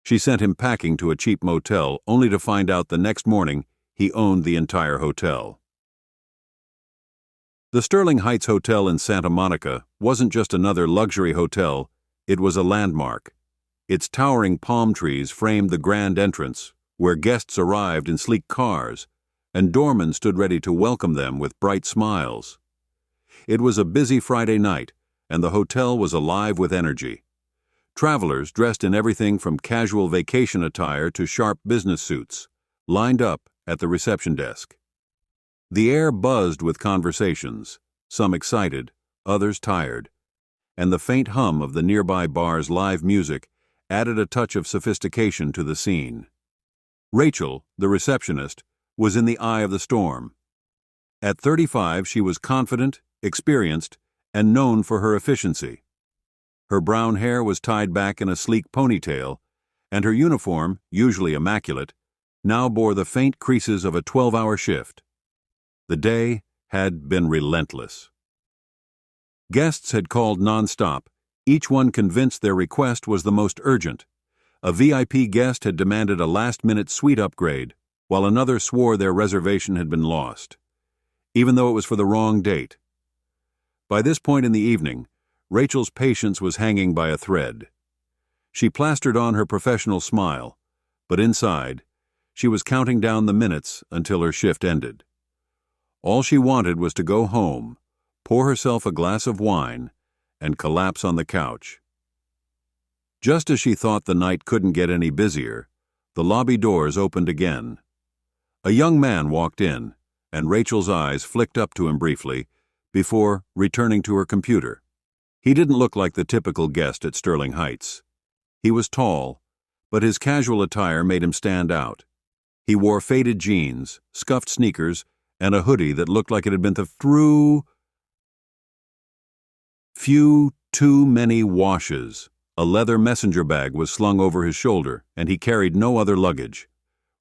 She sent him packing to a cheap motel, only to find out the next morning he owned the entire hotel. The Sterling Heights Hotel in Santa Monica wasn't just another luxury hotel, it was a landmark. Its towering palm trees framed the grand entrance, where guests arrived in sleek cars, and doormen stood ready to welcome them with bright smiles. It was a busy Friday night, and the hotel was alive with energy. Travelers, dressed in everything from casual vacation attire to sharp business suits, lined up at the reception desk. The air buzzed with conversations, some excited, others tired, and the faint hum of the nearby bar's live music added a touch of sophistication to the scene. Rachel, the receptionist, was in the eye of the storm. At 35, she was confident, experienced, and known for her efficiency. Her brown hair was tied back in a sleek ponytail, and her uniform, usually immaculate, now bore the faint creases of a 12-hour shift. The day had been relentless. Guests had called nonstop, each one convinced their request was the most urgent. A VIP guest had demanded a last-minute suite upgrade, while another swore their reservation had been lost, even though it was for the wrong date. By this point in the evening, Rachel's patience was hanging by a thread. She plastered on her professional smile, but inside, she was counting down the minutes until her shift ended. All she wanted was to go home, pour herself a glass of wine, and collapse on the couch. Just as she thought the night couldn't get any busier, the lobby doors opened again. A young man walked in, and Rachel's eyes flicked up to him briefly before returning to her computer. He didn't look like the typical guest at Sterling Heights. He was tall, but his casual attire made him stand out. He wore faded jeans, scuffed sneakers, and a hoodie that looked like it had been through too many washes. A leather messenger bag was slung over his shoulder, and he carried no other luggage.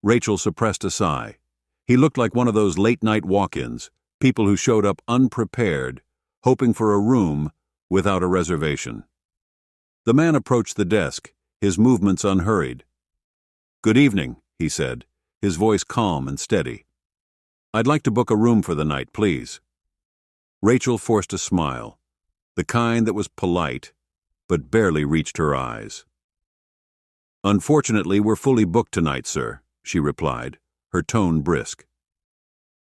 Rachel suppressed a sigh. He looked like one of those late-night walk-ins, people who showed up unprepared, hoping for a room without a reservation. The man approached the desk, his movements unhurried. "Good evening," he said, his voice calm and steady. "I'd like to book a room for the night, please." Rachel forced a smile, the kind that was polite, but barely reached her eyes. "Unfortunately, we're fully booked tonight, sir," she replied, her tone brisk.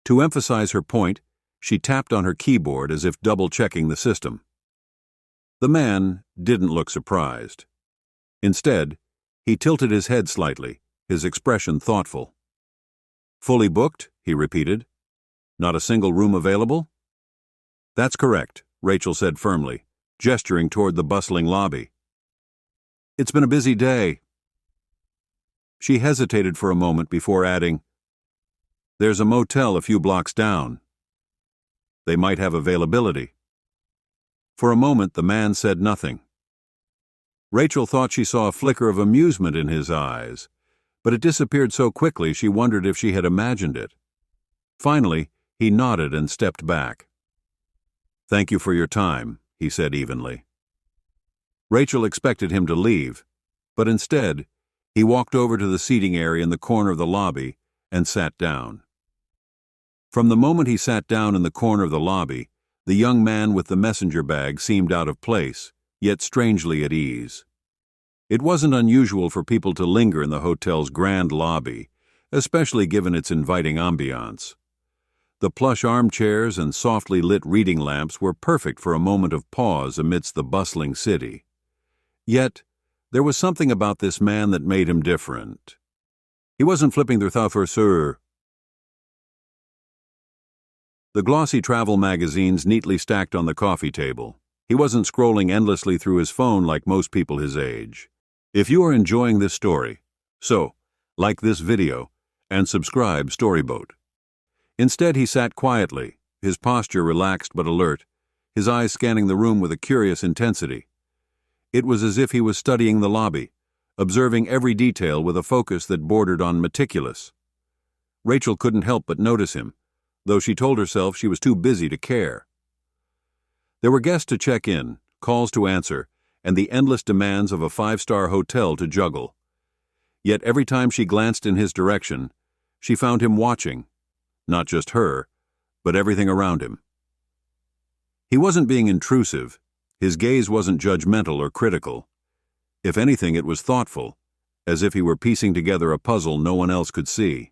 To emphasize her point, she tapped on her keyboard as if double-checking the system. The man didn't look surprised. Instead, he tilted his head slightly, his expression thoughtful. "Fully booked?" he repeated. "Not a single room available?" "That's correct," Rachel said firmly, gesturing toward the bustling lobby. "It's been a busy day." She hesitated for a moment before adding, "There's a motel a few blocks down. They might have availability." For a moment, the man said nothing. Rachel thought she saw a flicker of amusement in his eyes, but it disappeared so quickly she wondered if she had imagined it. Finally, he nodded and stepped back. "Thank you for your time," he said evenly. Rachel expected him to leave, but instead, he walked over to the seating area in the corner of the lobby and sat down. From the moment he sat down in the corner of the lobby, the young man with the messenger bag seemed out of place, yet strangely at ease. It wasn't unusual for people to linger in the hotel's grand lobby, especially given its inviting ambiance. The plush armchairs and softly lit reading lamps were perfect for a moment of pause amidst the bustling city. Yet, there was something about this man that made him different. He wasn't flipping through the glossy travel magazines neatly stacked on the coffee table. He wasn't scrolling endlessly through his phone like most people his age. If you are enjoying this story, like this video and subscribe Storyboat. Instead, he sat quietly, his posture relaxed but alert, his eyes scanning the room with a curious intensity. It was as if he was studying the lobby, observing every detail with a focus that bordered on meticulous. Rachel couldn't help but notice him, though she told herself she was too busy to care. There were guests to check in, calls to answer, and the endless demands of a five-star hotel to juggle. Yet every time she glanced in his direction, she found him watching, not just her, but everything around him. He wasn't being intrusive. His gaze wasn't judgmental or critical. If anything, it was thoughtful, as if he were piecing together a puzzle no one else could see.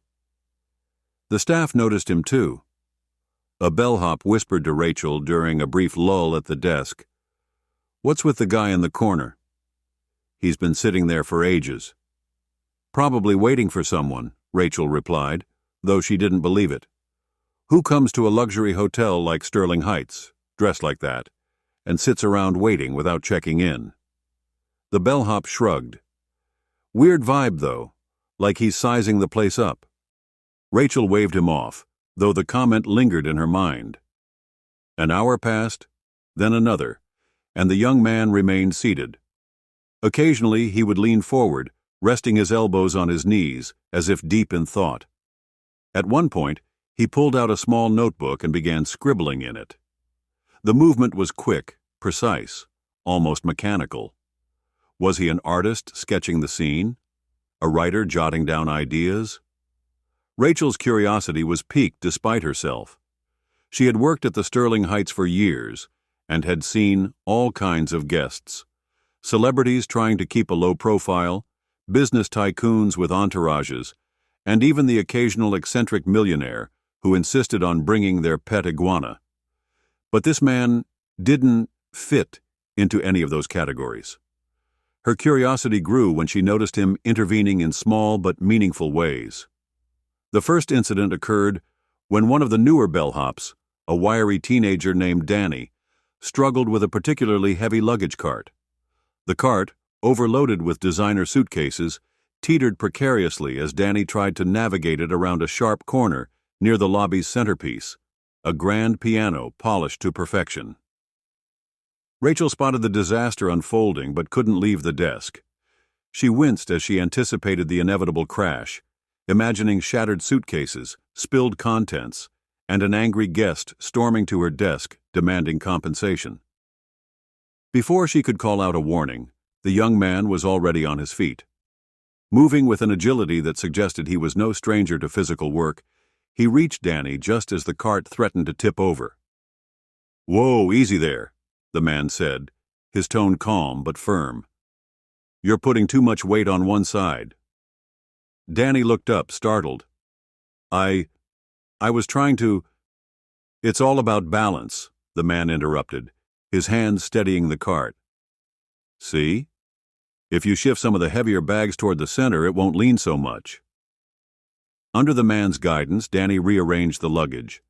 The staff noticed him too. A bellhop whispered to Rachel during a brief lull at the desk, "What's with the guy in the corner?" "He's been sitting there for ages." "Probably waiting for someone," Rachel replied, though she didn't believe it. "Who comes to a luxury hotel like Sterling Heights, dressed like that, and sits around waiting without checking in?" The bellhop shrugged. "Weird vibe, though, like he's sizing the place up." Rachel waved him off, though the comment lingered in her mind. An hour passed, then another, and the young man remained seated. Occasionally he would lean forward, resting his elbows on his knees, as if deep in thought. At one point, he pulled out a small notebook and began scribbling in it. The movement was quick, precise, almost mechanical. Was he an artist sketching the scene? A writer jotting down ideas? Rachel's curiosity was piqued despite herself. She had worked at the Sterling Heights for years and had seen all kinds of guests. Celebrities trying to keep a low profile, business tycoons with entourages, and even the occasional eccentric millionaire who insisted on bringing their pet iguana. But this man didn't fit into any of those categories. Her curiosity grew when she noticed him intervening in small but meaningful ways. The first incident occurred when one of the newer bellhops, a wiry teenager named Danny, struggled with a particularly heavy luggage cart. The cart, overloaded with designer suitcases, teetered precariously as Danny tried to navigate it around a sharp corner near the lobby's centerpiece, a grand piano polished to perfection. Rachel spotted the disaster unfolding but couldn't leave the desk. She winced as she anticipated the inevitable crash, imagining shattered suitcases, spilled contents, and an angry guest storming to her desk demanding compensation. Before she could call out a warning, the young man was already on his feet. Moving with an agility that suggested he was no stranger to physical work, he reached Danny just as the cart threatened to tip over. "Whoa, easy there," the man said, his tone calm but firm. "You're putting too much weight on one side." Danny looked up, startled. I was trying to—" "It's all about balance," the man interrupted, his hand steadying the cart. "See? If you shift some of the heavier bags toward the center, it won't lean so much." Under the man's guidance, Danny rearranged the luggage.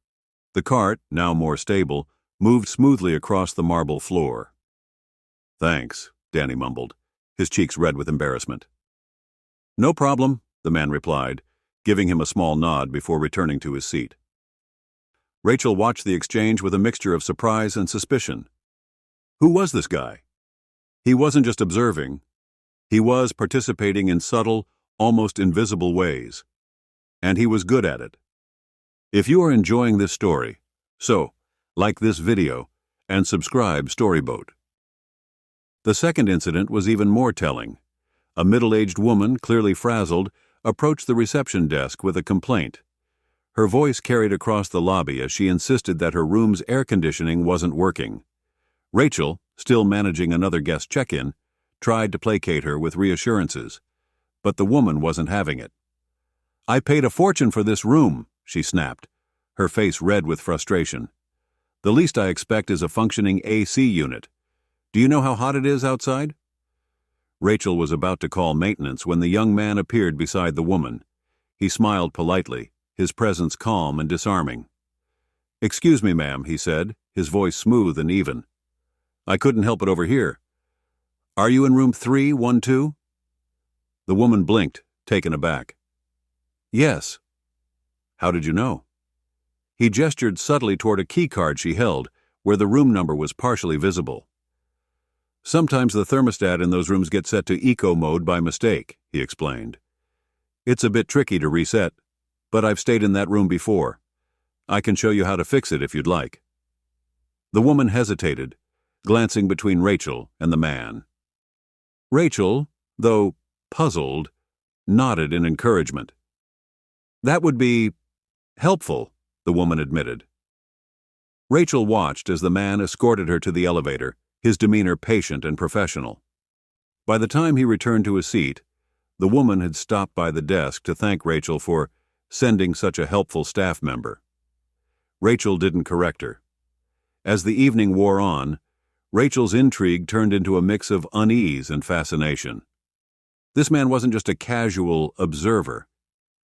The cart, now more stable, moved smoothly across the marble floor. "Thanks," Danny mumbled, his cheeks red with embarrassment. "No problem," the man replied, giving him a small nod before returning to his seat. Rachel watched the exchange with a mixture of surprise and suspicion. Who was this guy? He wasn't just observing. He was participating in subtle, almost invisible ways. And he was good at it. If you are enjoying this story, like this video and subscribe Storyboat. The second incident was even more telling. A middle-aged woman, clearly frazzled, approached the reception desk with a complaint. Her voice carried across the lobby as she insisted that her room's air conditioning wasn't working. Rachel, still managing another guest check-in, tried to placate her with reassurances, but the woman wasn't having it. "I paid a fortune for this room," she snapped, her face red with frustration. "The least I expect is a functioning AC unit. Do you know how hot it is outside?" Rachel was about to call maintenance when the young man appeared beside the woman. He smiled politely, his presence calm and disarming. "Excuse me, ma'am," he said, his voice smooth and even. "I couldn't help it over here. Are you in room 312?" The woman blinked, taken aback. "Yes." "How did you know?" He gestured subtly toward a key card she held, where the room number was partially visible. "Sometimes the thermostat in those rooms gets set to eco mode by mistake," he explained. "It's a bit tricky to reset, but I've stayed in that room before. I can show you how to fix it if you'd like." The woman hesitated, glancing between Rachel and the man. Rachel, though puzzled, nodded in encouragement. "That would be helpful," the woman admitted. Rachel watched as the man escorted her to the elevator, his demeanor patient and professional. By the time he returned to his seat, the woman had stopped by the desk to thank Rachel for sending such a helpful staff member. Rachel didn't correct her. As the evening wore on, Rachel's intrigue turned into a mix of unease and fascination. This man wasn't just a casual observer.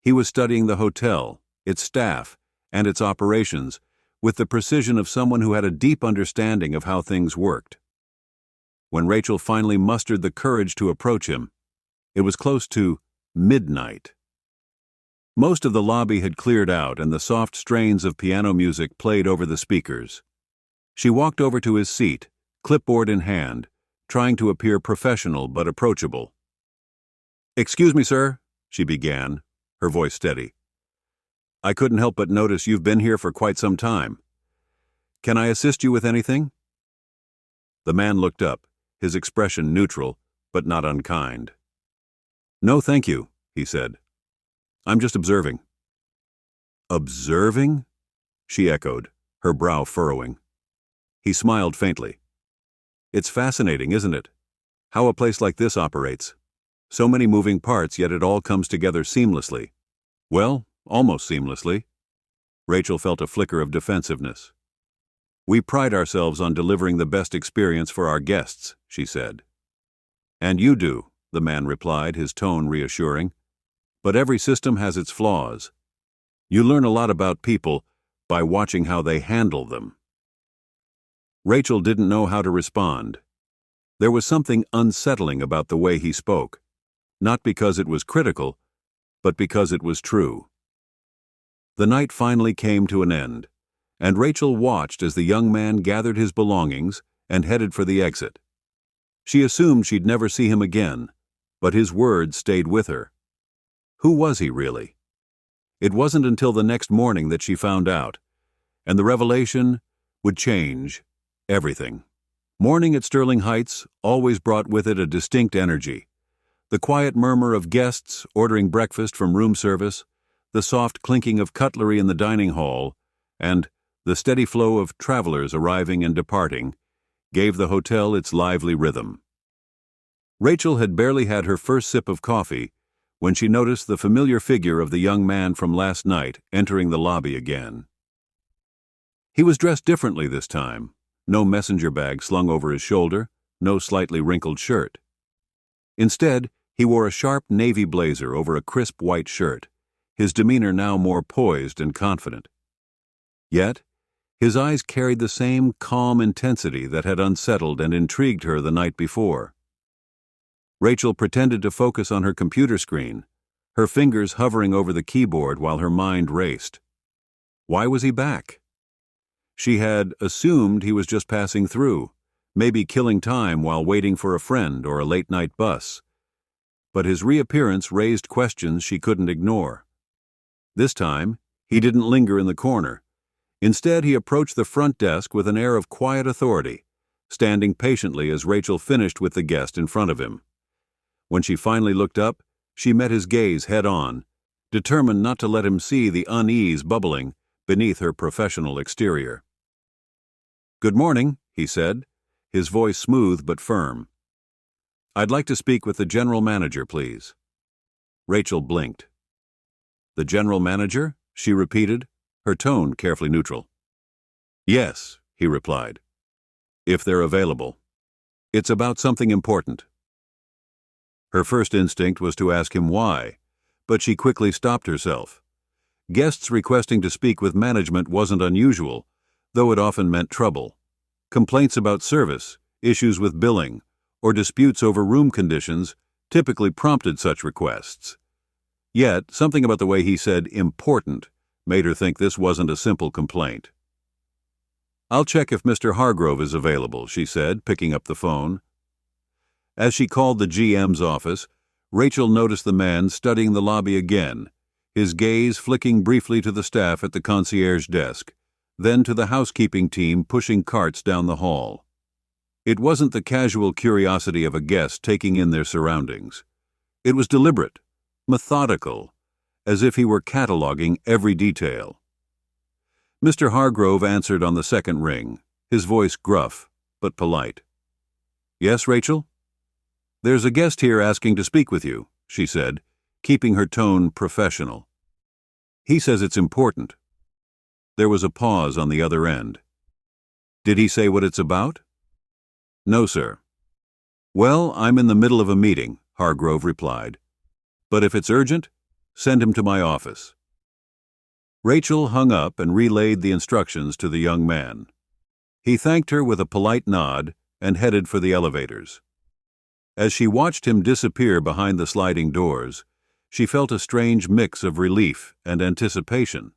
He was studying the hotel, its staff, and its operations with the precision of someone who had a deep understanding of how things worked. When Rachel finally mustered the courage to approach him, it was close to midnight. Most of the lobby had cleared out and the soft strains of piano music played over the speakers. She walked over to his seat, clipboard in hand, trying to appear professional but approachable. "Excuse me, sir," she began, her voice steady. "I couldn't help but notice you've been here for quite some time. Can I assist you with anything?" The man looked up, his expression neutral, but not unkind. "No, thank you," he said. "I'm just observing." "Observing?" she echoed, her brow furrowing. He smiled faintly. "It's fascinating, isn't it? How a place like this operates. So many moving parts, yet it all comes together seamlessly. Well, almost seamlessly." Rachel felt a flicker of defensiveness. "We pride ourselves on delivering the best experience for our guests," she said. "And you do," the man replied, his tone reassuring. "But every system has its flaws. You learn a lot about people by watching how they handle them." Rachel didn't know how to respond. There was something unsettling about the way he spoke, not because it was critical, but because it was true. The night finally came to an end, and Rachel watched as the young man gathered his belongings and headed for the exit. She assumed she'd never see him again, but his words stayed with her. Who was he really? It wasn't until the next morning that she found out, and the revelation would change everything. Morning at Sterling Heights always brought with it a distinct energy. The quiet murmur of guests ordering breakfast from room service, the soft clinking of cutlery in the dining hall, and the steady flow of travelers arriving and departing gave the hotel its lively rhythm. Rachel had barely had her first sip of coffee when she noticed the familiar figure of the young man from last night entering the lobby again. He was dressed differently this time. No messenger bag slung over his shoulder, no slightly wrinkled shirt. Instead, he wore a sharp navy blazer over a crisp white shirt, his demeanor now more poised and confident. Yet, his eyes carried the same calm intensity that had unsettled and intrigued her the night before. Rachel pretended to focus on her computer screen, her fingers hovering over the keyboard while her mind raced. Why was he back? She had assumed he was just passing through, maybe killing time while waiting for a friend or a late-night bus. But his reappearance raised questions she couldn't ignore. This time, he didn't linger in the corner. Instead, he approached the front desk with an air of quiet authority, standing patiently as Rachel finished with the guest in front of him. When she finally looked up, she met his gaze head-on, determined not to let him see the unease bubbling beneath her professional exterior. "Good morning," he said, his voice smooth but firm. "I'd like to speak with the general manager, please." Rachel blinked. "The general manager?" she repeated, her tone carefully neutral. "Yes," he replied. "If they're available. It's about something important." Her first instinct was to ask him why, but she quickly stopped herself. Guests requesting to speak with management wasn't unusual, though it often meant trouble. Complaints about service, issues with billing, or disputes over room conditions typically prompted such requests. Yet, something about the way he said important made her think this wasn't a simple complaint. "I'll check if Mr. Hargrove is available," she said, picking up the phone. As she called the GM's office, Rachel noticed the man studying the lobby again, his gaze flicking briefly to the staff at the concierge desk, then to the housekeeping team pushing carts down the hall. It wasn't the casual curiosity of a guest taking in their surroundings. It was deliberate, methodical, as if he were cataloging every detail. Mr. Hargrove answered on the second ring, his voice gruff but polite. "Yes, Rachel?" "There's a guest here asking to speak with you," she said, keeping her tone professional. "He says it's important." There was a pause on the other end. "Did he say what it's about?" "No, sir." "Well, I'm in the middle of a meeting," Hargrove replied. "But if it's urgent, send him to my office." Rachel hung up and relayed the instructions to the young man. He thanked her with a polite nod and headed for the elevators. As she watched him disappear behind the sliding doors, she felt a strange mix of relief and anticipation.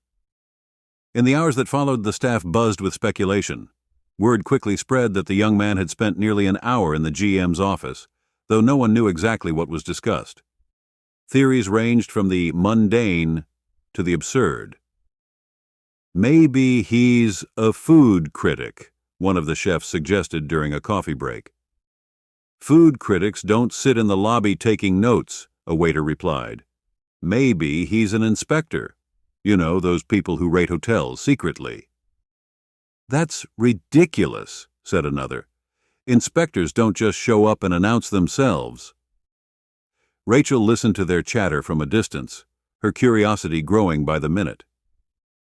In the hours that followed, the staff buzzed with speculation. Word quickly spread that the young man had spent nearly an hour in the GM's office, though no one knew exactly what was discussed. Theories ranged from the mundane to the absurd. "Maybe he's a food critic," one of the chefs suggested during a coffee break. "Food critics don't sit in the lobby taking notes," a waiter replied. "Maybe he's an inspector. You know, those people who rate hotels secretly." "That's ridiculous," said another. "Inspectors don't just show up and announce themselves." Rachel listened to their chatter from a distance, her curiosity growing by the minute.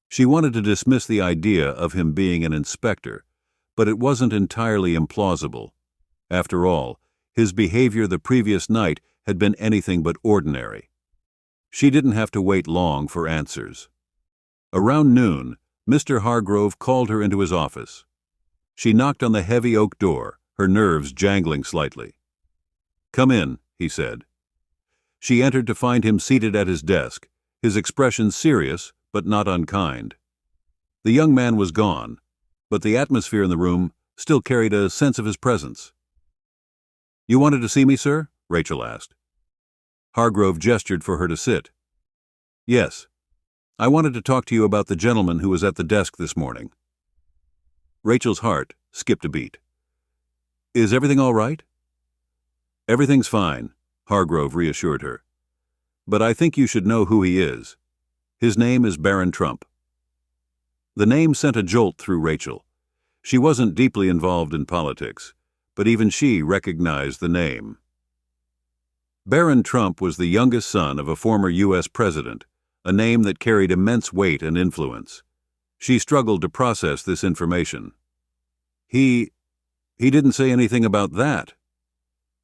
She wanted to dismiss the idea of him being an inspector, but it wasn't entirely implausible. After all, his behavior the previous night had been anything but ordinary. She didn't have to wait long for answers. Around noon, Mr. Hargrove called her into his office. She knocked on the heavy oak door, her nerves jangling slightly. "Come in," he said. She entered to find him seated at his desk, his expression serious but not unkind. The young man was gone, but the atmosphere in the room still carried a sense of his presence. "You wanted to see me, sir?" Rachel asked. Hargrove gestured for her to sit. "Yes. I wanted to talk to you about the gentleman who was at the desk this morning." Rachel's heart skipped a beat. "Is everything all right?" "Everything's fine," Hargrove reassured her. "But I think you should know who he is. His name is Barron Trump." The name sent a jolt through Rachel. She wasn't deeply involved in politics, but even she recognized the name. Barron Trump was the youngest son of a former U.S. president, a name that carried immense weight and influence. She struggled to process this information. He didn't say anything about that."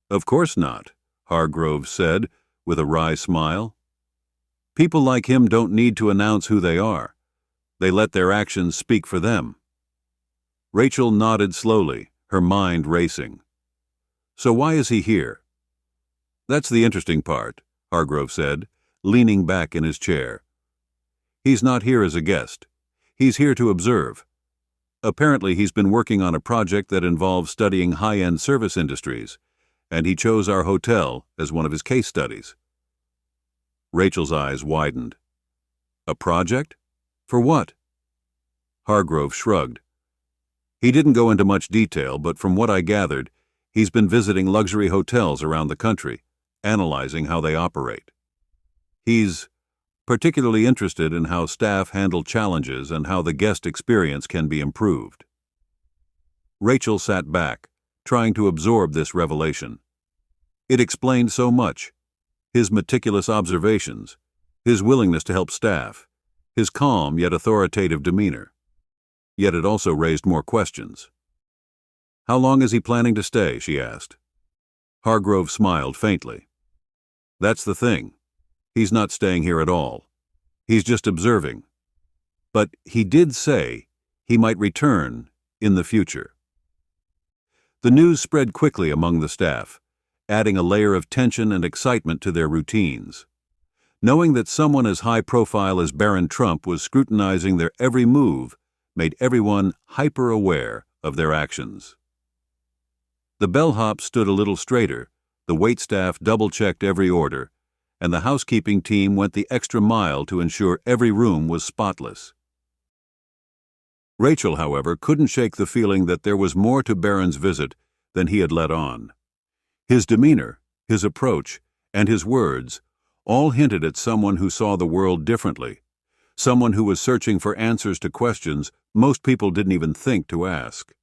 "Of course not," Hargrove said with a wry smile. "People like him don't need to announce who they are. They let their actions speak for them." Rachel nodded slowly, her mind racing. "So why is he here?" "That's the interesting part," Hargrove said, leaning back in his chair. "He's not here as a guest. He's here to observe. Apparently he's been working on a project that involves studying high-end service industries, and he chose our hotel as one of his case studies." Rachel's eyes widened. "A project? For what?" Hargrove shrugged. "He didn't go into much detail, but from what I gathered, he's been visiting luxury hotels around the country, analyzing how they operate. He's particularly interested in how staff handle challenges and how the guest experience can be improved." Rachel sat back, trying to absorb this revelation. It explained so much: his meticulous observations, his willingness to help staff, his calm yet authoritative demeanor. Yet it also raised more questions. "How long is he planning to stay?" she asked. Hargrove smiled faintly. "That's the thing. He's not staying here at all. He's just observing. But he did say he might return in the future." The news spread quickly among the staff, adding a layer of tension and excitement to their routines. Knowing that someone as high-profile as Barron Trump was scrutinizing their every move made everyone hyper-aware of their actions. The bellhop stood a little straighter, the waitstaff double-checked every order, and the housekeeping team went the extra mile to ensure every room was spotless. Rachel, however, couldn't shake the feeling that there was more to Barron's visit than he had let on. His demeanor, his approach, and his words all hinted at someone who saw the world differently, someone who was searching for answers to questions most people didn't even think to ask.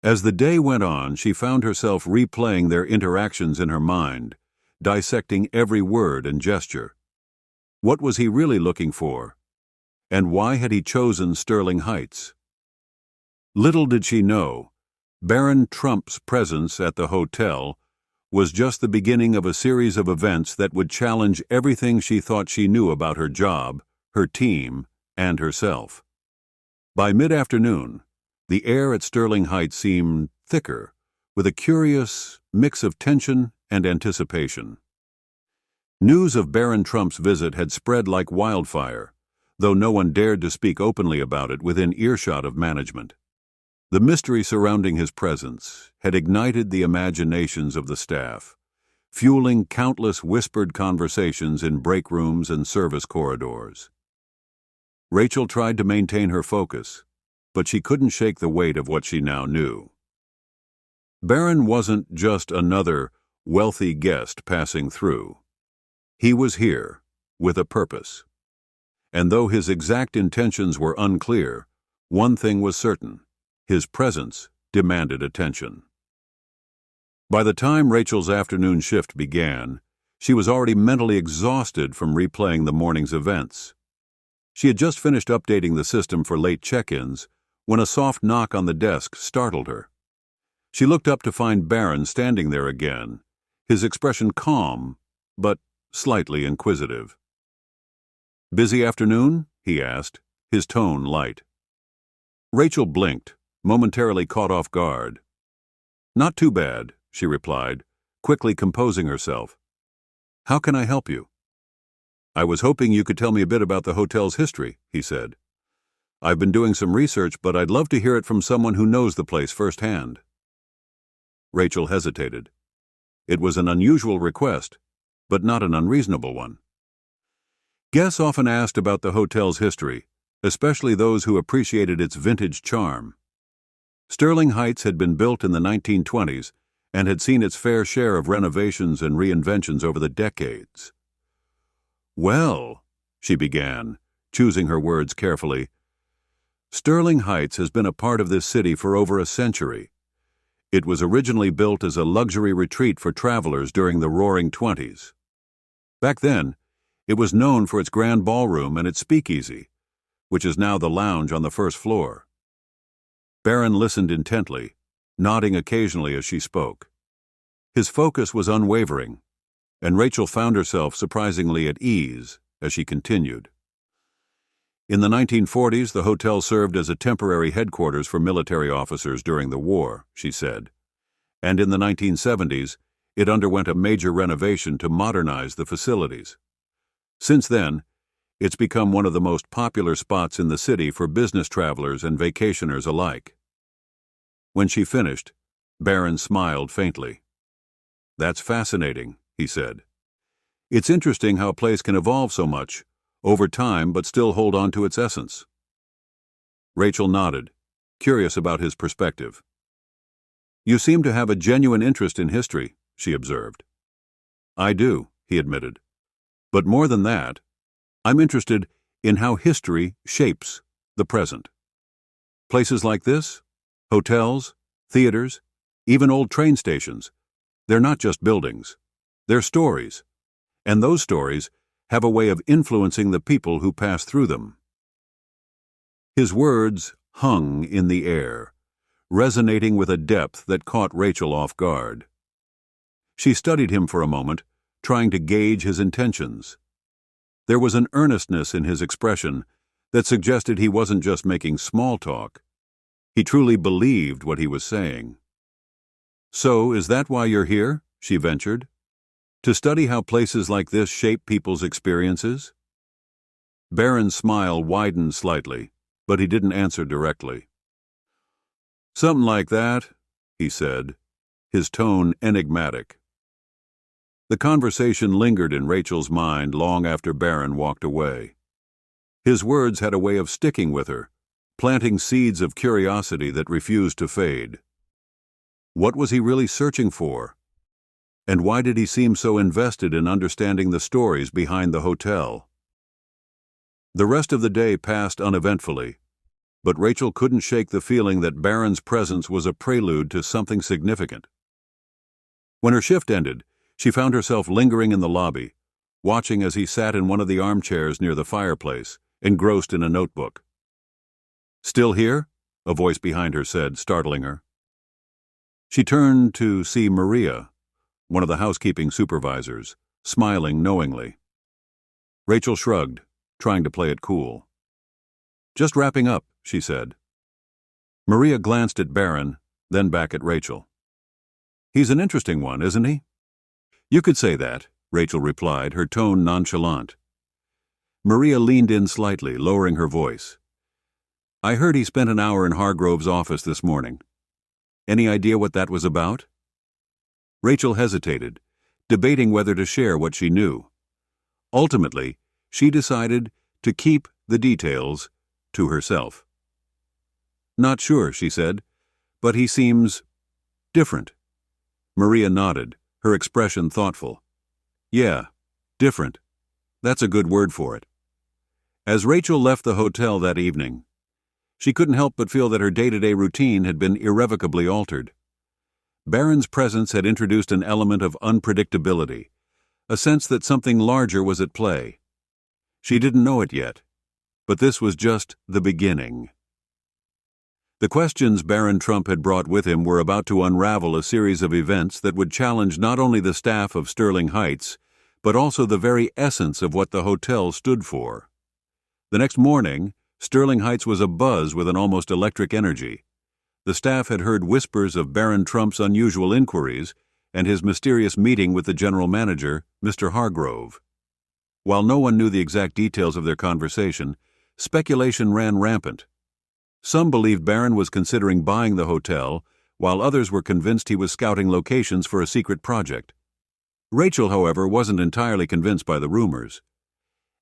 As the day went on, she found herself replaying their interactions in her mind, dissecting every word and gesture. What was he really looking for? And why had he chosen Sterling Heights? Little did she know, Barron Trump's presence at the hotel was just the beginning of a series of events that would challenge everything she thought she knew about her job, her team, and herself. By mid-afternoon, the air at Sterling Heights seemed thicker, with a curious mix of tension and anticipation. News of Barron Trump's visit had spread like wildfire, though no one dared to speak openly about it within earshot of management. The mystery surrounding his presence had ignited the imaginations of the staff, fueling countless whispered conversations in break rooms and service corridors. Rachel tried to maintain her focus, but she couldn't shake the weight of what she now knew. Barron wasn't just another wealthy guest passing through. He was here, with a purpose. And though his exact intentions were unclear, one thing was certain: his presence demanded attention. By the time Rachel's afternoon shift began, she was already mentally exhausted from replaying the morning's events. She had just finished updating the system for late check-ins when a soft knock on the desk startled her. She looked up to find Barron standing there again, his expression calm, but slightly inquisitive. "Busy afternoon?" he asked, his tone light. Rachel blinked, momentarily caught off guard. "Not too bad," she replied, quickly composing herself. "How can I help you?" "I was hoping you could tell me a bit about the hotel's history," he said. "I've been doing some research, but I'd love to hear it from someone who knows the place firsthand." Rachel hesitated. It was an unusual request, but not an unreasonable one. Guests often asked about the hotel's history, especially those who appreciated its vintage charm. Sterling Heights had been built in the 1920s and had seen its fair share of renovations and reinventions over the decades. "Well," she began, choosing her words carefully, "Sterling Heights has been a part of this city for over a century. It was originally built as a luxury retreat for travelers during the Roaring '20s. Back then, it was known for its grand ballroom and its speakeasy, which is now the lounge on the first floor." Barron listened intently, nodding occasionally as she spoke. His focus was unwavering, and Rachel found herself surprisingly at ease as she continued. "In the 1940s, the hotel served as a temporary headquarters for military officers during the war," she said, "and in the 1970s, it underwent a major renovation to modernize the facilities. Since then, it's become one of the most popular spots in the city for business travelers and vacationers alike." When she finished, Barron smiled faintly. "That's fascinating," he said. "It's interesting how a place can evolve so much over time but still hold on to its essence." Rachel nodded, curious about his perspective. "You seem to have a genuine interest in history," she observed. "I do," he admitted. "But more than that, I'm interested in how history shapes the present. Places like this, hotels, theaters, even old train stations, they're not just buildings. They're stories, and those stories have a way of influencing the people who pass through them." His words hung in the air, resonating with a depth that caught Rachel off guard. She studied him for a moment, trying to gauge his intentions. There was an earnestness in his expression that suggested he wasn't just making small talk. He truly believed what he was saying. "So, is that why you're here?" she ventured. "To study how places like this shape people's experiences?" Barron's smile widened slightly, but he didn't answer directly. "Something like that," he said, his tone enigmatic. The conversation lingered in Rachel's mind long after Barron walked away. His words had a way of sticking with her, planting seeds of curiosity that refused to fade. What was he really searching for? And why did he seem so invested in understanding the stories behind the hotel? The rest of the day passed uneventfully, but Rachel couldn't shake the feeling that Barron's presence was a prelude to something significant. When her shift ended, she found herself lingering in the lobby, watching as he sat in one of the armchairs near the fireplace, engrossed in a notebook. "Still here?" a voice behind her said, startling her. She turned to see Maria, one of the housekeeping supervisors, smiling knowingly. Rachel shrugged, trying to play it cool. "Just wrapping up," she said. Maria glanced at Barron, then back at Rachel. "He's an interesting one, isn't he?" "You could say that," Rachel replied, her tone nonchalant. Maria leaned in slightly, lowering her voice. "I heard he spent an hour in Hargrove's office this morning. Any idea what that was about?" Rachel hesitated, debating whether to share what she knew. Ultimately, she decided to keep the details to herself. "Not sure," she said, "but he seems different." Maria nodded, her expression thoughtful. "Yeah, different. That's a good word for it." As Rachel left the hotel that evening, she couldn't help but feel that her day-to-day routine had been irrevocably altered. Barron's presence had introduced an element of unpredictability, a sense that something larger was at play. She didn't know it yet, but this was just the beginning. The questions Barron Trump had brought with him were about to unravel a series of events that would challenge not only the staff of Sterling Heights, but also the very essence of what the hotel stood for. The next morning, Sterling Heights was abuzz with an almost electric energy. The staff had heard whispers of Barron Trump's unusual inquiries and his mysterious meeting with the general manager, Mr. Hargrove. While no one knew the exact details of their conversation, speculation ran rampant. Some believed Barron was considering buying the hotel, while others were convinced he was scouting locations for a secret project. Rachel, however, wasn't entirely convinced by the rumors.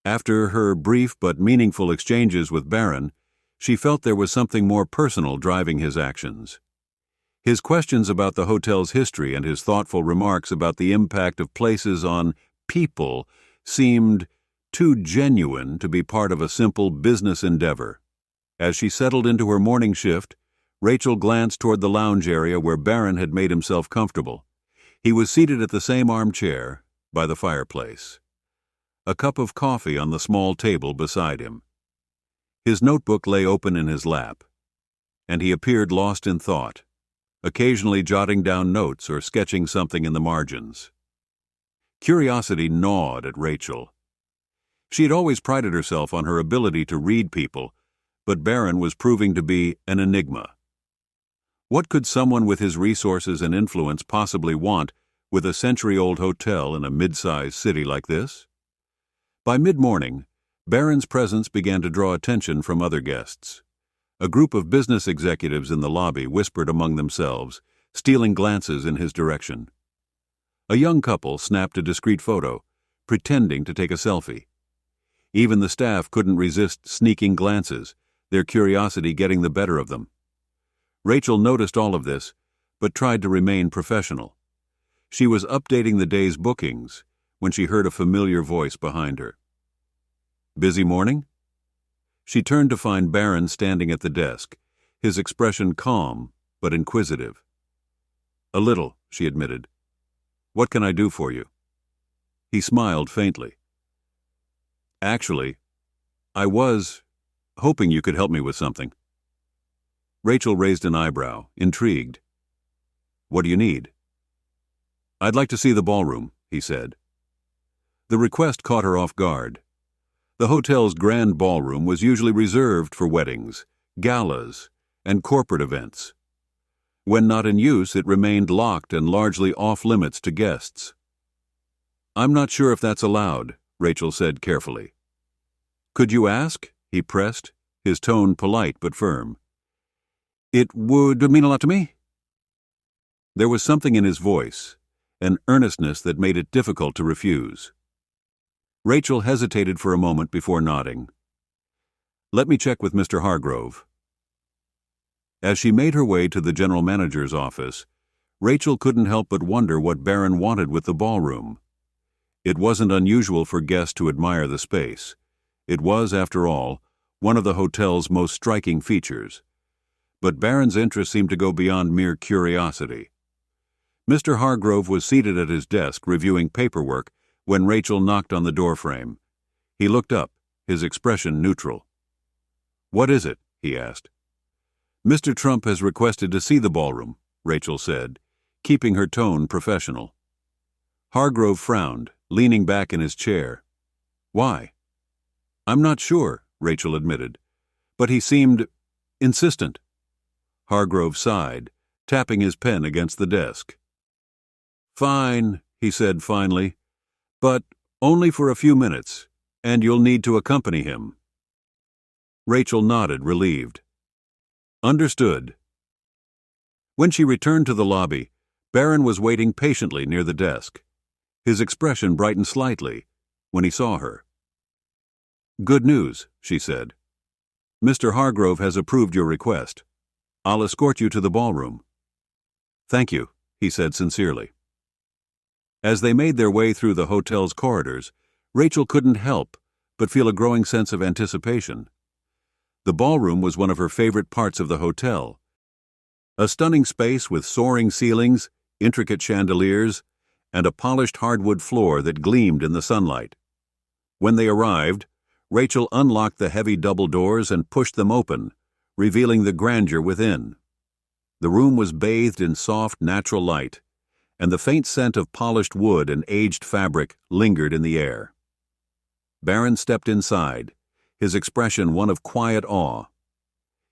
After her brief but meaningful exchanges with Barron, she felt there was something more personal driving his actions. His questions about the hotel's history and his thoughtful remarks about the impact of places on people seemed too genuine to be part of a simple business endeavor. As she settled into her morning shift, Rachel glanced toward the lounge area where Barron had made himself comfortable. He was seated at the same armchair by the fireplace, a cup of coffee on the small table beside him. His notebook lay open in his lap, and he appeared lost in thought, occasionally jotting down notes or sketching something in the margins. Curiosity gnawed at Rachel. She had always prided herself on her ability to read people, but Barron was proving to be an enigma. What could someone with his resources and influence possibly want with a century-old hotel in a mid-sized city like this? By mid-morning, Barron's presence began to draw attention from other guests. A group of business executives in the lobby whispered among themselves, stealing glances in his direction. A young couple snapped a discreet photo, pretending to take a selfie. Even the staff couldn't resist sneaking glances, their curiosity getting the better of them. Rachel noticed all of this, but tried to remain professional. She was updating the day's bookings when she heard a familiar voice behind her. "Busy morning?" She turned to find Barron standing at the desk, his expression calm but inquisitive. "A little," she admitted. "What can I do for you?" He smiled faintly. "Actually, I was hoping you could help me with something." Rachel raised an eyebrow, intrigued. "What do you need?" "I'd like to see the ballroom," he said. The request caught her off guard. The hotel's grand ballroom was usually reserved for weddings, galas, and corporate events. When not in use, it remained locked and largely off-limits to guests. "I'm not sure if that's allowed," Rachel said carefully. "Could you ask?" he pressed, his tone polite but firm. "It would mean a lot to me." There was something in his voice, an earnestness that made it difficult to refuse. Rachel hesitated for a moment before nodding. "Let me check with Mr. Hargrove." As she made her way to the general manager's office, Rachel couldn't help but wonder what Barron wanted with the ballroom. It wasn't unusual for guests to admire the space. It was, after all, one of the hotel's most striking features. But Barron's interest seemed to go beyond mere curiosity. Mr. Hargrove was seated at his desk reviewing paperwork when Rachel knocked on the doorframe. He looked up, his expression neutral. "What is it?" he asked. "Mr. Trump has requested to see the ballroom," Rachel said, keeping her tone professional. Hargrove frowned, leaning back in his chair. "Why?" "I'm not sure," Rachel admitted, "but he seemed insistent." Hargrove sighed, tapping his pen against the desk. "Fine," he said finally, "but only for a few minutes, and you'll need to accompany him." Rachel nodded, relieved. "Understood." When she returned to the lobby, Barron was waiting patiently near the desk. His expression brightened slightly when he saw her. "Good news," she said. "Mr. Hargrove has approved your request. I'll escort you to the ballroom." "Thank you," he said sincerely. As they made their way through the hotel's corridors, Rachel couldn't help but feel a growing sense of anticipation. The ballroom was one of her favorite parts of the hotel. A stunning space with soaring ceilings, intricate chandeliers, and a polished hardwood floor that gleamed in the sunlight. When they arrived, Rachel unlocked the heavy double doors and pushed them open, revealing the grandeur within. The room was bathed in soft, natural light, and the faint scent of polished wood and aged fabric lingered in the air. Barron stepped inside, his expression one of quiet awe.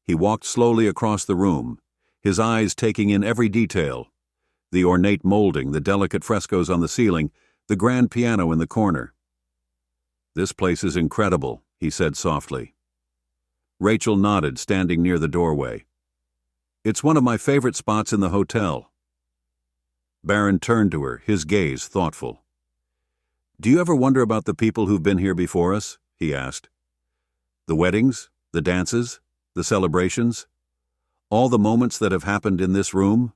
He walked slowly across the room, his eyes taking in every detail: the ornate molding, the delicate frescoes on the ceiling, the grand piano in the corner. "This place is incredible," he said softly. Rachel nodded, standing near the doorway. "It's one of my favorite spots in the hotel." Barron turned to her, his gaze thoughtful. "Do you ever wonder about the people who've been here before us?" he asked. "The weddings, the dances, the celebrations, all the moments that have happened in this room?"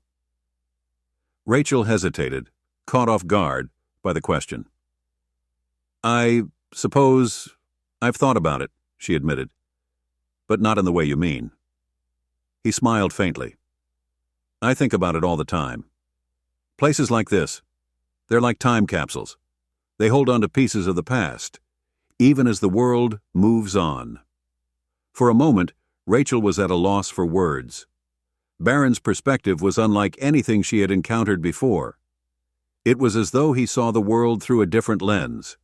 Rachel hesitated, caught off guard by the question. "I suppose I've thought about it," she admitted, "but not in the way you mean." He smiled faintly. "I think about it all the time. Places like this, they're like time capsules. They hold on to pieces of the past, even as the world moves on." For a moment, Rachel was at a loss for words. Barron's perspective was unlike anything she had encountered before. It was as though he saw the world through a different lens,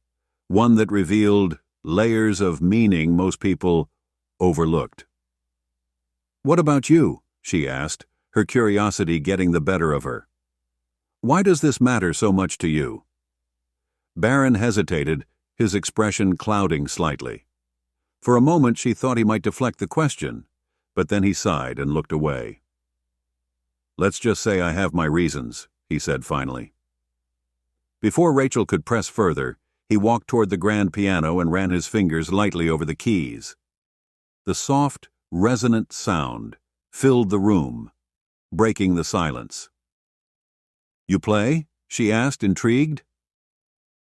one that revealed layers of meaning most people overlooked. "What about you?" she asked, her curiosity getting the better of her. "Why does this matter so much to you?" Barron hesitated, his expression clouding slightly. For a moment she thought he might deflect the question, but then he sighed and looked away. "Let's just say I have my reasons," he said finally. Before Rachel could press further, he walked toward the grand piano and ran his fingers lightly over the keys. The soft, resonant sound filled the room, breaking the silence. "You play?" she asked, intrigued.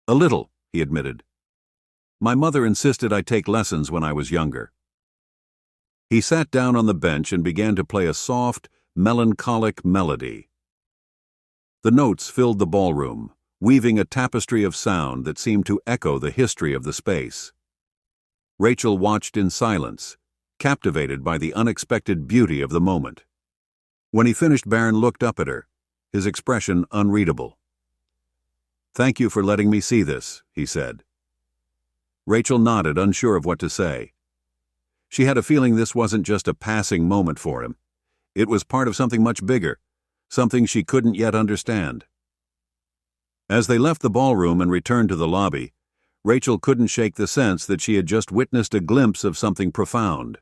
"A little," he admitted. "My mother insisted I take lessons when I was younger." He sat down on the bench and began to play a soft, melancholic melody. The notes filled the ballroom, weaving a tapestry of sound that seemed to echo the history of the space. Rachel watched in silence, captivated by the unexpected beauty of the moment. When he finished, Barron looked up at her, his expression unreadable. "Thank you for letting me see this," he said. Rachel nodded, unsure of what to say. She had a feeling this wasn't just a passing moment for him. It was part of something much bigger, something she couldn't yet understand. As they left the ballroom and returned to the lobby, Rachel couldn't shake the sense that she had just witnessed a glimpse of something profound.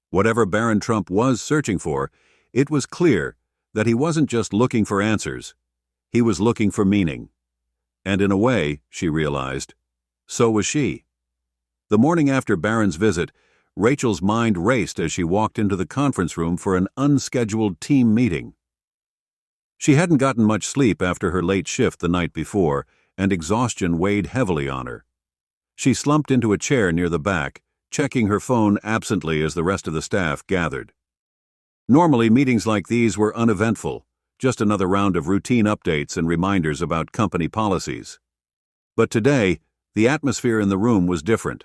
Whatever Barron Trump was searching for, it was clear that he wasn't just looking for answers, he was looking for meaning. And in a way, she realized, so was she. The morning after Barron's visit, Rachel's mind raced as she walked into the conference room for an unscheduled team meeting. She hadn't gotten much sleep after her late shift the night before, and exhaustion weighed heavily on her. She slumped into a chair near the back, checking her phone absently as the rest of the staff gathered. Normally, meetings like these were uneventful, just another round of routine updates and reminders about company policies. But today, the atmosphere in the room was different.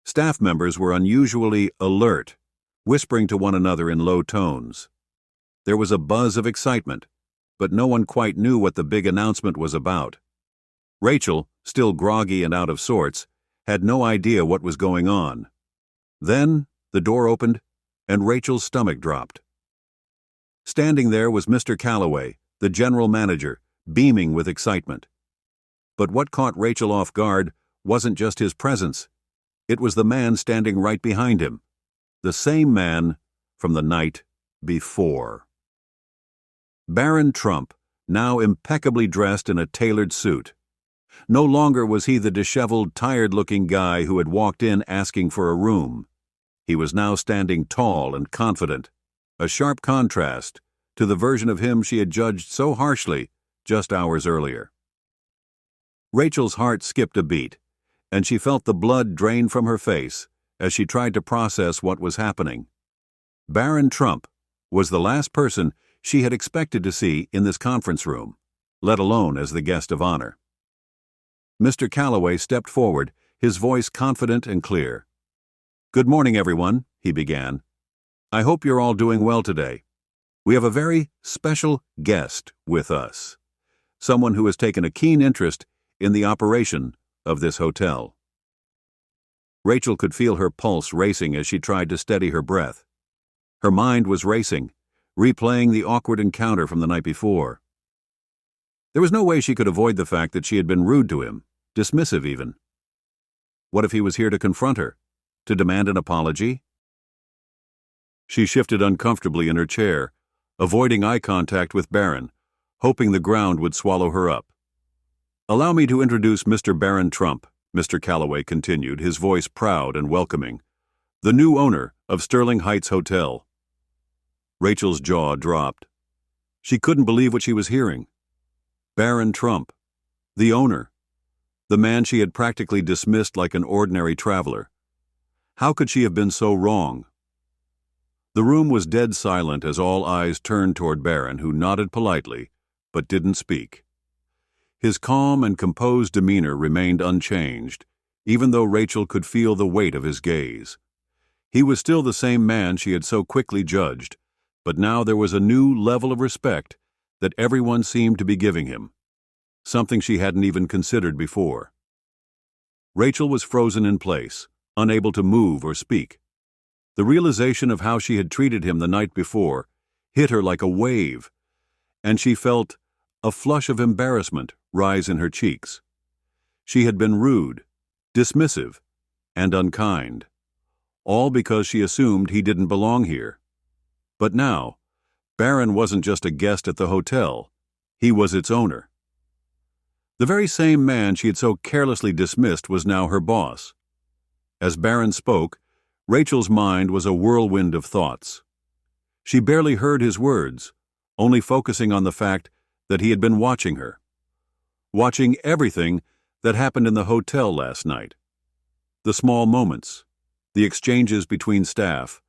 Staff members were unusually alert, whispering to one another in low tones. There was a buzz of excitement, but no one quite knew what the big announcement was about. Rachel, still groggy and out of sorts, had no idea what was going on. Then the door opened, and Rachel's stomach dropped. Standing there was Mr. Calloway, the general manager, beaming with excitement. But what caught Rachel off guard wasn't just his presence. It was the man standing right behind him, the same man from the night before. Barron Trump, now impeccably dressed in a tailored suit. No longer was he the disheveled, tired-looking guy who had walked in asking for a room. He was now standing tall and confident, a sharp contrast to the version of him she had judged so harshly just hours earlier. Rachel's heart skipped a beat, and she felt the blood drain from her face as she tried to process what was happening. Barron Trump was the last person she had expected to see in this conference room, let alone as the guest of honor. Mr. Calloway stepped forward, his voice confident and clear. "Good morning, everyone," he began. "I hope you're all doing well today. We have a very special guest with us, someone who has taken a keen interest in the operation of this hotel." Rachel could feel her pulse racing as she tried to steady her breath. Her mind was racing, replaying the awkward encounter from the night before. There was no way she could avoid the fact that she had been rude to him, dismissive even. What if he was here to confront her, to demand an apology? She shifted uncomfortably in her chair, avoiding eye contact with Barron, hoping the ground would swallow her up. "Allow me to introduce Mr. Barron Trump," Mr. Calloway continued, his voice proud and welcoming, "the new owner of Sterling Heights Hotel." Rachel's jaw dropped. She couldn't believe what she was hearing. Barron Trump, the owner, the man she had practically dismissed like an ordinary traveler. How could she have been so wrong? The room was dead silent as all eyes turned toward Barron, who nodded politely, but didn't speak. His calm and composed demeanor remained unchanged, even though Rachel could feel the weight of his gaze. He was still the same man she had so quickly judged, but now there was a new level of respect that everyone seemed to be giving him, something she hadn't even considered before. Rachel was frozen in place, unable to move or speak. The realization of how she had treated him the night before hit her like a wave, and she felt a flush of embarrassment rise in her cheeks. She had been rude, dismissive, and unkind, all because she assumed he didn't belong here. But now, Barron wasn't just a guest at the hotel, he was its owner. The very same man she had so carelessly dismissed was now her boss. As Barron spoke, Rachel's mind was a whirlwind of thoughts. She barely heard his words, only focusing on the fact that he had been watching her. Watching everything that happened in the hotel last night. The small moments, the exchanges between staff,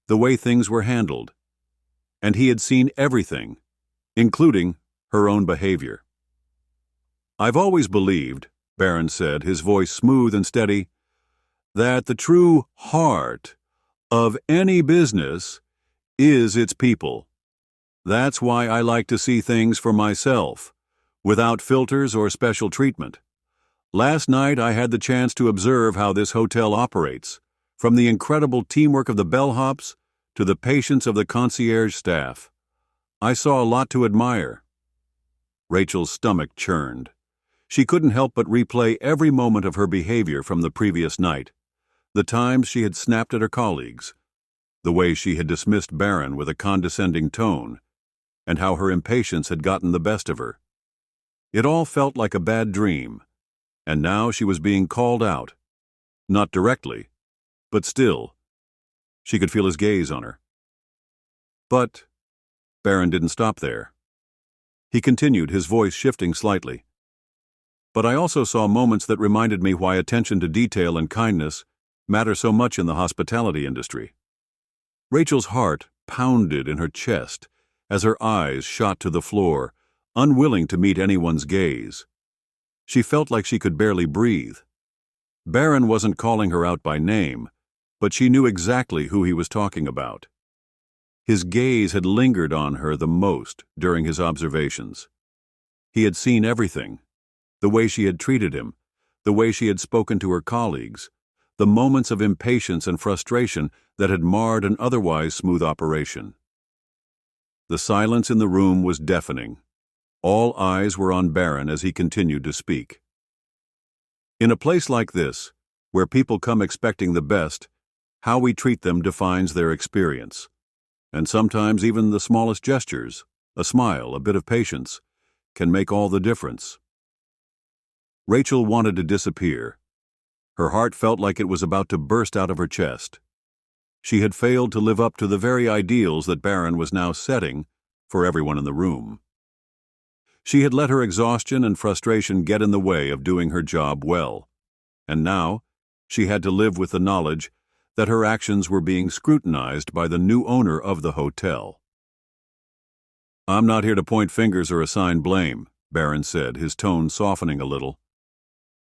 the way things were handled. And he had seen everything, including her own behavior. "I've always believed," Barron said, his voice smooth and steady, "that the true heart of any business is its people. That's why I like to see things for myself, without filters or special treatment. Last night I had the chance to observe how this hotel operates, from the incredible teamwork of the bellhops to the patience of the concierge staff. I saw a lot to admire." Rachel's stomach churned. She couldn't help but replay every moment of her behavior from the previous night, the times she had snapped at her colleagues, the way she had dismissed Barron with a condescending tone, and how her impatience had gotten the best of her. It all felt like a bad dream, and now she was being called out. Not directly, but still. She could feel his gaze on her. But Barron didn't stop there. He continued, his voice shifting slightly. But I also saw moments that reminded me why attention to detail and kindness matter so much in the hospitality industry. Rachel's heart pounded in her chest as her eyes shot to the floor, unwilling to meet anyone's gaze. She felt like she could barely breathe. Barron wasn't calling her out by name, but she knew exactly who he was talking about. His gaze had lingered on her the most during his observations. He had seen everything: the way she had treated him, the way she had spoken to her colleagues, the moments of impatience and frustration that had marred an otherwise smooth operation. The silence in the room was deafening. All eyes were on Barron as he continued to speak. In a place like this, where people come expecting the best, how we treat them defines their experience. And sometimes even the smallest gestures, a smile, a bit of patience, can make all the difference. Rachel wanted to disappear. Her heart felt like it was about to burst out of her chest. She had failed to live up to the very ideals that Barron was now setting for everyone in the room. She had let her exhaustion and frustration get in the way of doing her job well, and now she had to live with the knowledge that her actions were being scrutinized by the new owner of the hotel. "I'm not here to point fingers or assign blame," Barron said, his tone softening a little.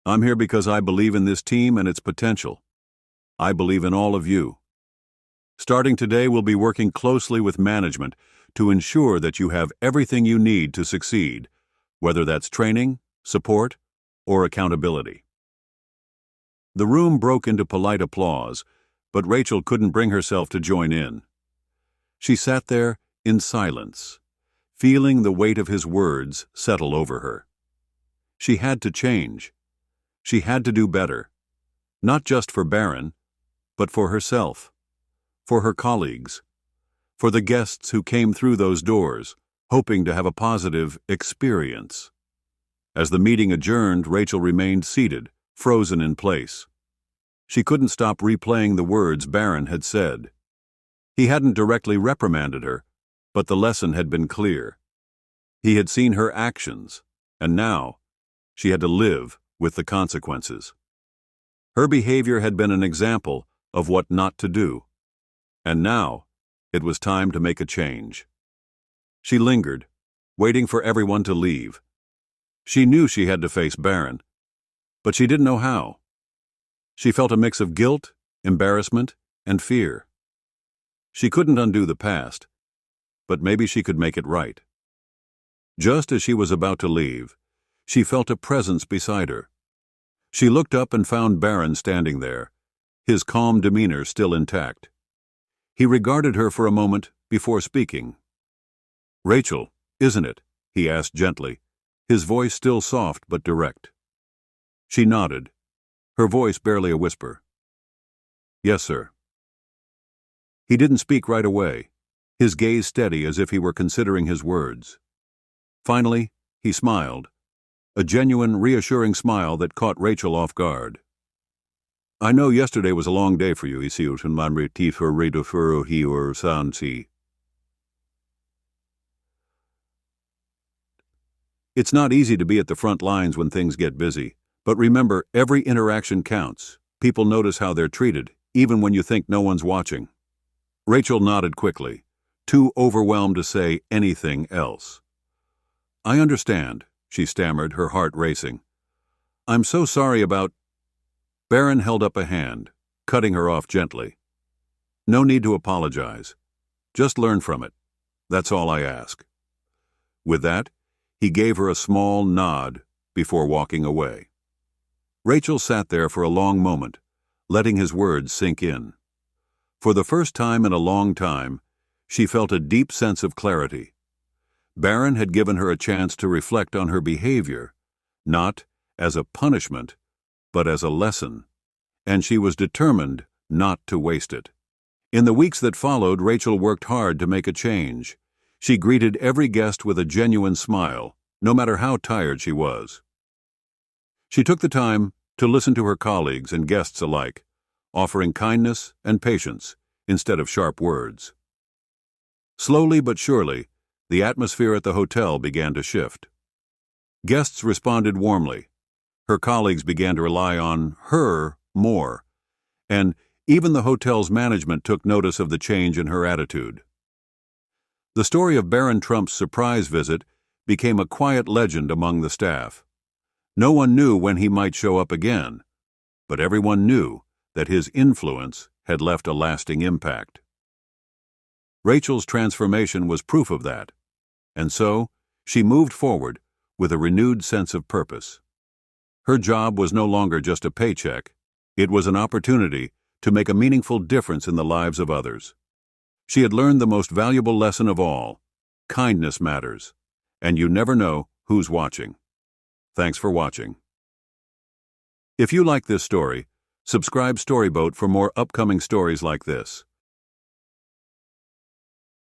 "I'm here because I believe in this team and its potential. I believe in all of you. Starting today, we'll be working closely with management to ensure that you have everything you need to succeed, whether that's training, support, or accountability." The room broke into polite applause, but Rachel couldn't bring herself to join in. She sat there in silence, feeling the weight of his words settle over her. She had to change. She had to do better, not just for Barron, but for herself, for her colleagues, for the guests who came through those doors, hoping to have a positive experience. As the meeting adjourned, Rachel remained seated, frozen in place. She couldn't stop replaying the words Barron had said. He hadn't directly reprimanded her, but the lesson had been clear. He had seen her actions, and now she had to live with the consequences. Her behavior had been an example of what not to do, and now it was time to make a change. She lingered, waiting for everyone to leave. She knew she had to face Barron, but she didn't know how. She felt a mix of guilt, embarrassment, and fear. She couldn't undo the past, but maybe she could make it right. Just as she was about to leave, she felt a presence beside her. She looked up and found Barron standing there, his calm demeanor still intact. He regarded her for a moment before speaking. "Rachel, isn't it?" he asked gently, his voice still soft but direct. She nodded, her voice barely a whisper. "Yes, sir." He didn't speak right away, his gaze steady as if he were considering his words. Finally, he smiled, a genuine, reassuring smile that caught Rachel off guard. "I know yesterday was a long day for you, It's not easy to be at the front lines when things get busy, but remember, every interaction counts. People notice how they're treated, even when you think no one's watching." Rachel nodded quickly, too overwhelmed to say anything else. "I understand," she stammered, her heart racing. "I'm so sorry about—" Barron held up a hand, cutting her off gently. "No need to apologize. Just learn from it. That's all I ask." With that, he gave her a small nod before walking away. Rachel sat there for a long moment, letting his words sink in. For the first time in a long time, she felt a deep sense of clarity. Barron had given her a chance to reflect on her behavior, not as a punishment, but as a lesson, and she was determined not to waste it. In the weeks that followed, Rachel worked hard to make a change. She greeted every guest with a genuine smile, no matter how tired she was. She took the time to listen to her colleagues and guests alike, offering kindness and patience instead of sharp words. Slowly but surely, the atmosphere at the hotel began to shift. Guests responded warmly. Her colleagues began to rely on her more, and even the hotel's management took notice of the change in her attitude. The story of Barron Trump's surprise visit became a quiet legend among the staff. No one knew when he might show up again, but everyone knew that his influence had left a lasting impact. Rachel's transformation was proof of that, and so she moved forward with a renewed sense of purpose. Her job was no longer just a paycheck, it was an opportunity to make a meaningful difference in the lives of others. She had learned the most valuable lesson of all: kindness matters, and you never know who's watching. Thanks for watching. If you like this story, subscribe Storyboat for more upcoming stories like this.